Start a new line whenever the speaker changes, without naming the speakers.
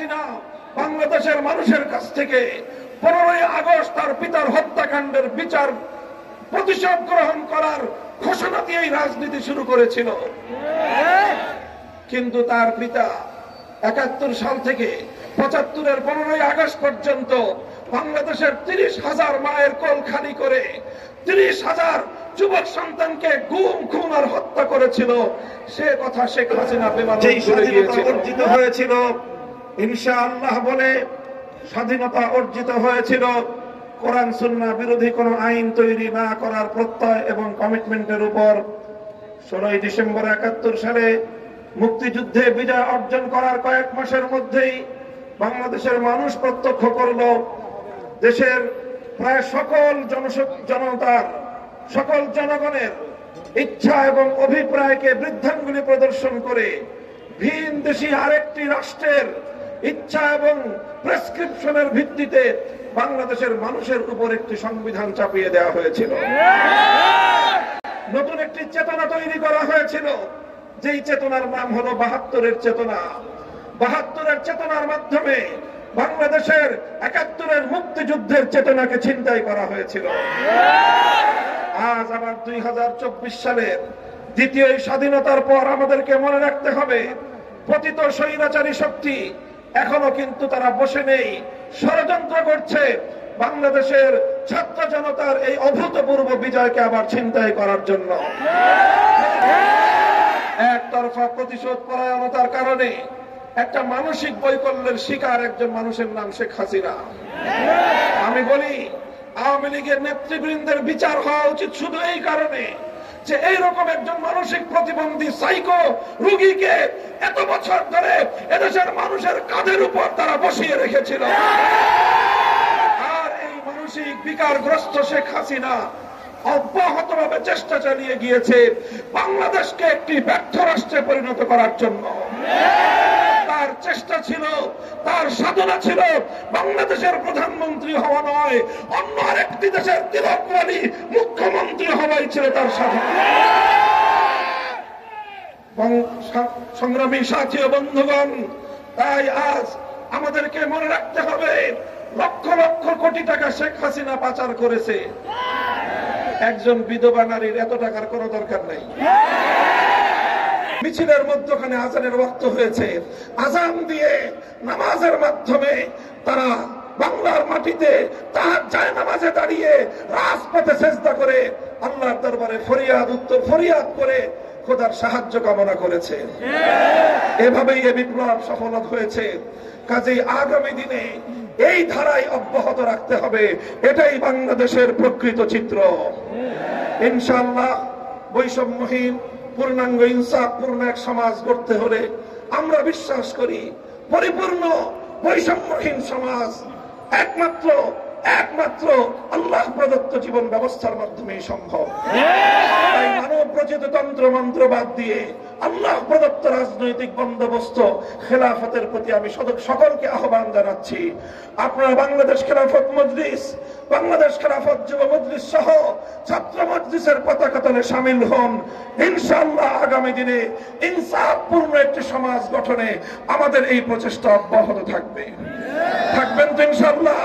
হাসিনা বাংলাদেশের মানুষের কাছ থেকে 15ই আগস্ট তার পিতার হত্যাকাণ্ডের বিচার প্রতিশোধ গ্রহণ করার ঘোষণা দিয়েই রাজনীতি শুরু করেছিল। কিন্তু তার পিতা 71 সাল থেকে 75-এর 15ই আগস্ট পর্যন্ত বাংলাদেশের 30,000 মায়ের কোল খালি করে 30,000 যুবক সন্তানকে গুম খুন আর হত্যা করেছিল। সে কথা শেখ হাসিনা অর্জিত হয়েছিল ইনশাআল্লাহ বলে স্বাধীনতা অর্জিত হয়েছিল কোরআন সুন্নাহ বিরোধী কোন আইন তৈরি না করার প্রত্যয় এবং কমিটমেন্টের উপর। 16ই ডিসেম্বর 71 সালে মুক্তিযুদ্ধে বিজয় অর্জন করার কয়েক মাসের মধ্যেই বাংলাদেশের মানুষ প্রত্যক্ষ করল দেশের প্রায় সকল জনতার সকল জনগণের ইচ্ছা এবং অভিপ্রায়কে বৃদ্ধাঙ্গুলি প্রদর্শন করে ভিন দেশি আরেকটি রাষ্ট্রের ইচ্ছা এবং প্রেসক্রিপশনের ভিত্তিতে বাংলাদেশের মানুষের উপর একটি সংবিধান চাপিয়ে দেওয়া হয়েছিল। নতুন একটি চেতনা তৈরি করা হয়েছিল, যেই চেতনার নাম হলো 72-এর চেতনা। 72-এর চেতনার মাধ্যমে বাংলাদেশের 71-এর মুক্তিযুদ্ধের চেতনাকে ছিনতাই করা হয়েছিল। আজ আবার 2024 সালের দ্বিতীয় স্বাধীনতার পর আমাদেরকে মনে রাখতে হবে, পতিত স্বৈরাচারী শক্তি এখনো কিন্তু তারা বসে নেই, ষড়যন্ত্র করছে বাংলাদেশের ছাত্র জনতার এই অভূতপূর্ব বিজয়কে আবার ছিনতাই করার জন্য। একতরফা প্রতিশোধ পরায়ণতার কারণে একটা মানসিক বৈকল্যের শিকার একজন মানুষের নাম শেখ হাসিনা। আমি বলি, আওয়ামী লীগের নেতৃবৃন্দের বিচার হওয়া উচিত শুধু এই কারণে যে এইরকম একজন মানসিক প্রতিবন্ধী সাইকো রোগীকে এত বছর ধরে এদেশের মানুষের কাঁধের উপর তারা বসিয়ে রেখেছিল। আর এই মানসিক বিকারগ্রস্ত শেখ হাসিনা অব্যাহতভাবে চেষ্টা চালিয়ে গিয়েছে বাংলাদেশকে একটি ব্যর্থ রাষ্ট্রে পরিণত করার জন্য। তার চেষ্টা ছিল, তার সাধনা ছিল বাংলাদেশের প্রধানমন্ত্রী হওয়া নয়, অন্য আরেকটি দেশের তিলকমালী মুখ্যমন্ত্রী হওয়াই ছিল তার সাধনা। সংগ্রামী সাথী ও বন্ধুগণ, তাই আজ আমাদেরকে মনে রাখতে হবে, লক্ষ লক্ষ কোটি টাকা শেখ হাসিনা পাচার করেছে। একজন বিধবা নারীর এত টাকার কোনো দরকার নেই। মিছিলের মধ্যখানে আজানের ওয়াক্ত হয়েছে, আজান দিয়ে নামাজের মাধ্যমে তারা বাংলার মাটিতে তার জায়নামাজে দাঁড়িয়ে রাজপথে সেজদা করে আল্লাহর দরবারে ফরিয়াদ করে খোদার সাহায্য কামনা করেছে। এভাবেই এই বিপ্লব সফল হয়েছে। কাজেই আগামী দিনে এই ধারায় অব্যাহত রাখতে হবে, এটাই বাংলাদেশের প্রকৃত চিত্র। ইনশাআল্লাহ বৈষম্যহীন পূর্ণাঙ্গ ইনসাফপূর্ণ এক সমাজ গড়তে হলে আমরা বিশ্বাস করি পরিপূর্ণ বৈষম্যহীন সমাজ একমাত্র আল্লাহ প্রদত্ত জীবন ব্যবস্থার মাধ্যমেই সম্ভব। তাই মানব রচিত তন্ত্র মন্ত্র বাদ দিয়ে আল্লাহ প্রদত্ত রাজনৈতিক বন্দোবস্ত খেলাফতের প্রতি আমি সকলকে আহ্বান জানাচ্ছি। আপনারা বাংলাদেশ খেলাফত মজলিস, বাংলাদেশ খেলাফত যুব মজলিস সহ ছাত্র মজলিসের পতাকা তলে শামিল হন। ইনশাআল্লাহ আগামী দিনে ইনসাফপূর্ণ একটি সমাজ গঠনে আমাদের এই প্রচেষ্টা অব্যাহত থাকবেন তো ইনশাআল্লাহ।